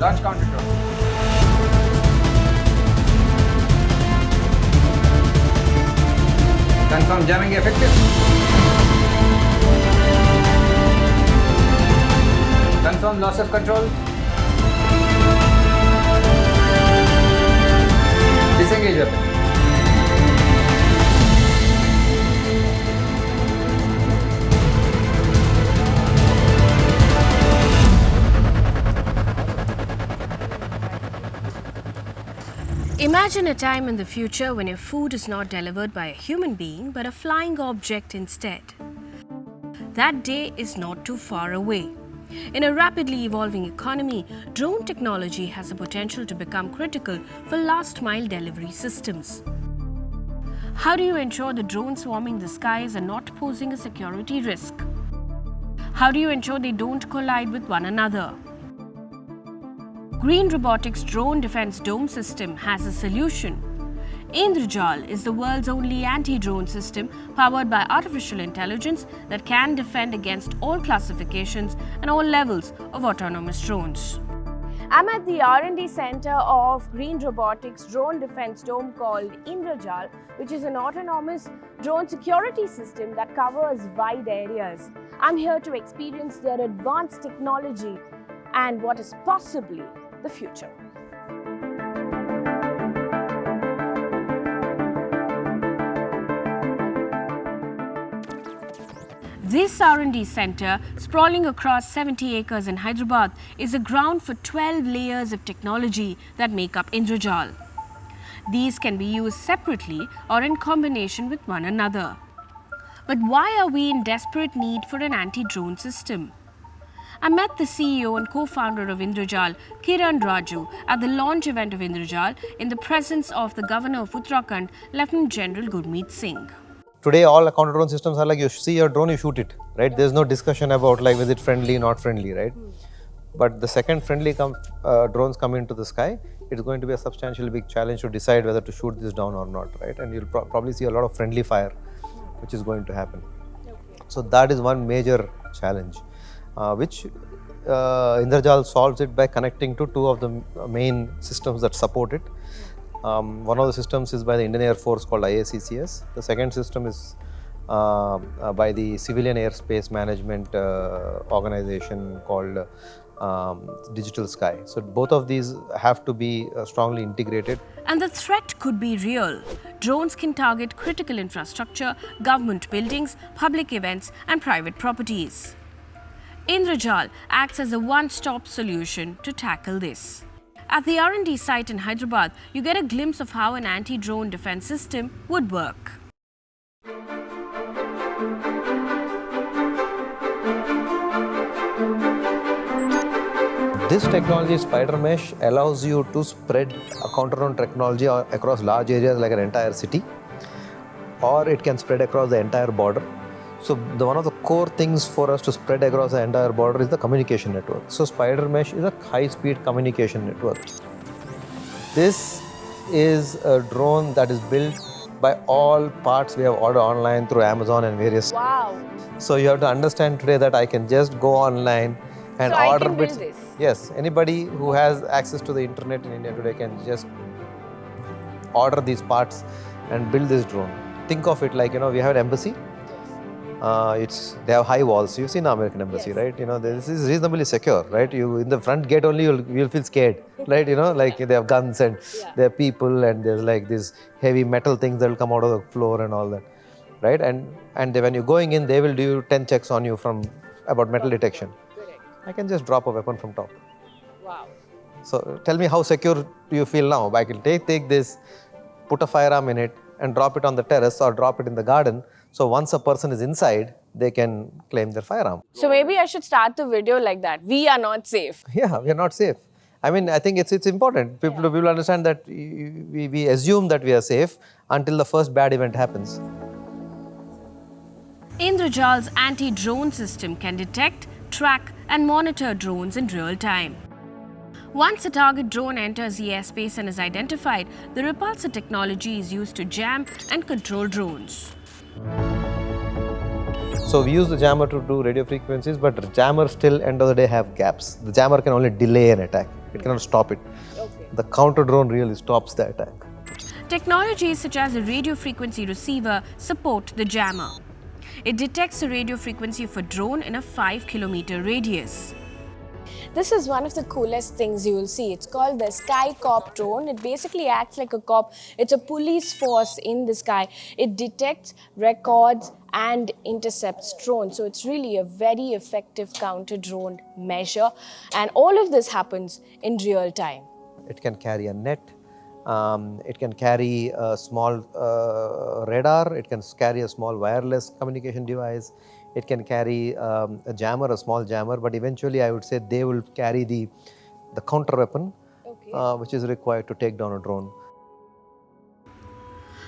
Launch counter drone. Confirm jamming effective. Confirm loss of control. Disengage weapon. Imagine a time in the future when your food is not delivered by a human being but a flying object instead. That day is not too far away. In a rapidly evolving economy, drone technology has the potential to become critical for last-mile delivery systems. How do you ensure the drones swarming the skies are not posing a security risk? How do you ensure they don't collide with one another? Green Robotics Drone Defense Dome System has a solution. Indrajal is the world's only anti-drone system powered by artificial intelligence that can defend against all classifications and all levels of autonomous drones. I'm at the R&D Center of Green Robotics Drone Defense Dome called Indrajal, which is an autonomous drone security system that covers wide areas. I'm here to experience their advanced technology and what is possibly the future. This R&D center, sprawling across 70 acres in Hyderabad, is a ground for 12 layers of technology that make up Indrajal. These can be used separately or in combination with one another. But why are we in desperate need for an anti-drone system? I met the CEO and co-founder of Indrajal, Kiran Raju, at the launch event of Indrajal in the presence of the Governor of Uttarakhand, Lieutenant General Gurmeet Singh. Today, all counter drone systems are like you see your drone, you shoot it, right? There's no discussion about like is it friendly, not friendly, right? But the second friendly drones come into the sky, it's going to be a substantially big challenge to decide whether to shoot this down or not, right? And you'll probably see a lot of friendly fire, which is going to happen. So that is one major challenge, which Indrajal solves it by connecting to two of the main systems that support it. One of the systems is by the Indian Air Force called IACCS. The second system is by the Civilian Airspace Management organization called Digital Sky. So both of these have to be strongly integrated. And the threat could be real. Drones can target critical infrastructure, government buildings, public events, and private properties. Indrajal acts as a one-stop solution to tackle this. At the R&D site in Hyderabad, you get a glimpse of how an anti-drone defense system would work. This technology, Spider Mesh, allows you to spread a counter drone technology across large areas like an entire city, or it can spread across the entire border. So one of the core things for us to spread across the entire border is the communication network. So Spider Mesh is a high-speed communication network. This is a drone that is built by all parts we have ordered online through Amazon and various. Wow! So you have to understand today that I can just go online and so order I can bits. Build this. Yes, anybody who has access to the internet in India today can just order these parts and build this drone. Think of it like, we have an embassy. They have high walls. You've seen the American embassy, yes. Right? This is reasonably secure, right? You in the front gate only you'll feel scared, right? Like they have guns and there are people and there's like these heavy metal things that will come out of the floor and all that, right? And when you're going in, they will do 10 checks on you from about metal detection. Correct. I can just drop a weapon from top. Wow. So tell me how secure do you feel now? I can take this, put a firearm in it and drop it on the terrace or drop it in the garden. So once a person is inside, they can claim their firearm. So maybe I should start the video like that. We are not safe. Yeah, we are not safe. I mean, I think it's important. People understand that we assume that we are safe until the first bad event happens. Indrajal's anti-drone system can detect, track and monitor drones in real time. Once a target drone enters the airspace and is identified, the repulsor technology is used to jam and control drones. So we use the jammer to do radio frequencies, but the jammer still end of the day have gaps. The jammer can only delay an attack. It cannot stop it. Okay. The counter drone really stops the attack. Technologies such as a radio frequency receiver support the jammer. It detects the radio frequency of a drone in a 5-kilometer radius. This is one of the coolest things you will see. It's called the Sky Cop drone. It basically acts like a cop. It's a police force in the sky. It detects, records, and intercepts drones. So it's really a very effective counter-drone measure. And all of this happens in real time. It can carry a net. It can carry a small radar. It can carry a small wireless communication device. It can carry a jammer, a small jammer, but eventually I would say they will carry the counter weapon, which is required to take down a drone.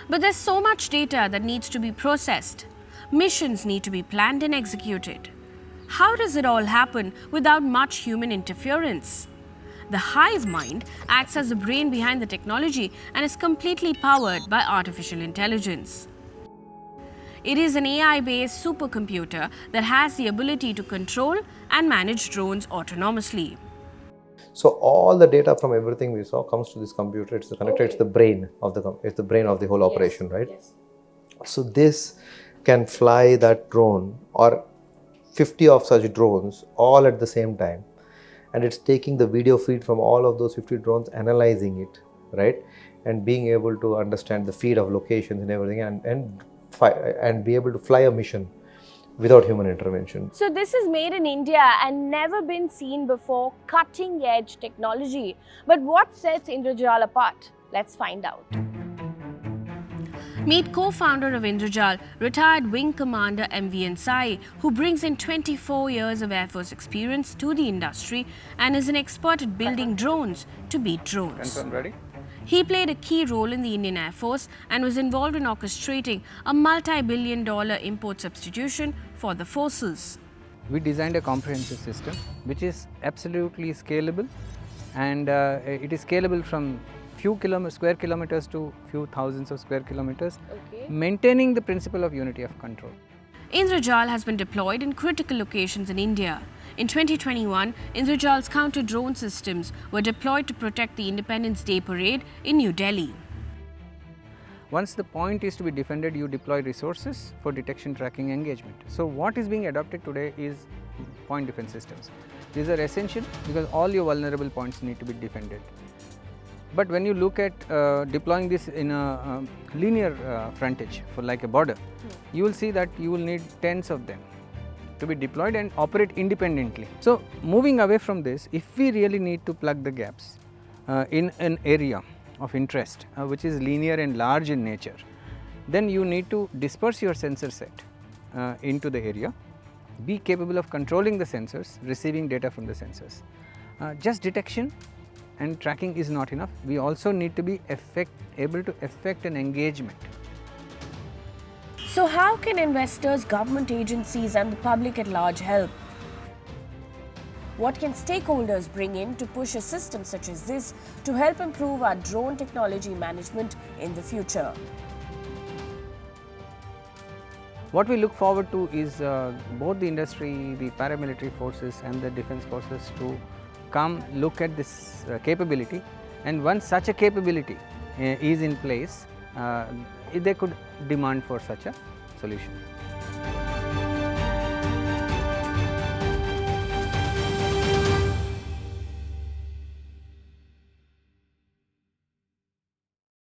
But there's so much data that needs to be processed. Missions need to be planned and executed. How does it all happen without much human interference? The hive mind acts as the brain behind the technology and is completely powered by artificial intelligence. It is an AI-based supercomputer that has the ability to control and manage drones autonomously. So all the data from everything we saw comes to this computer. It's connected. It's the brain of the whole operation, right? Yes. So this can fly that drone or 50 of such drones all at the same time, and it's taking the video feed from all of those 50 drones, analyzing it, right, and being able to understand the feed of locations and everything, and be able to fly a mission without human intervention. So this is made in India and never been seen before, cutting edge technology. But what sets Indrajal apart? Let's find out. Meet co-founder of Indrajal, retired Wing Commander MVN Sai, who brings in 24 years of Air Force experience to the industry and is an expert at building drones to beat drones. Confirm ready? He played a key role in the Indian Air Force and was involved in orchestrating a multi-billion-dollar import substitution for the forces. We designed a comprehensive system which is absolutely scalable, and it is scalable from few square kilometers to few thousands of square kilometers, maintaining the principle of unity of control. Indrajal has been deployed in critical locations in India. In 2021, Indrajal's counter-drone systems were deployed to protect the Independence Day parade in New Delhi. Once the point is to be defended, you deploy resources for detection, tracking, engagement. So what is being adopted today is point defense systems. These are essential because all your vulnerable points need to be defended. But when you look at deploying this in a linear frontage for like a border, you will see that you will need tens of them to be deployed and operate independently. So moving away from this, if we really need to plug the gaps in an area of interest which is linear and large in nature, then you need to disperse your sensor set into the area, be capable of controlling the sensors, receiving data from the sensors. Just detection and tracking is not enough. We also need to be able to effect an engagement. So how can investors, government agencies and the public at large help? What can stakeholders bring in to push a system such as this to help improve our drone technology management in the future? What we look forward to is both the industry, the paramilitary forces and the defense forces to come look at this capability, and once such a capability is in place, they could demand for such a solution.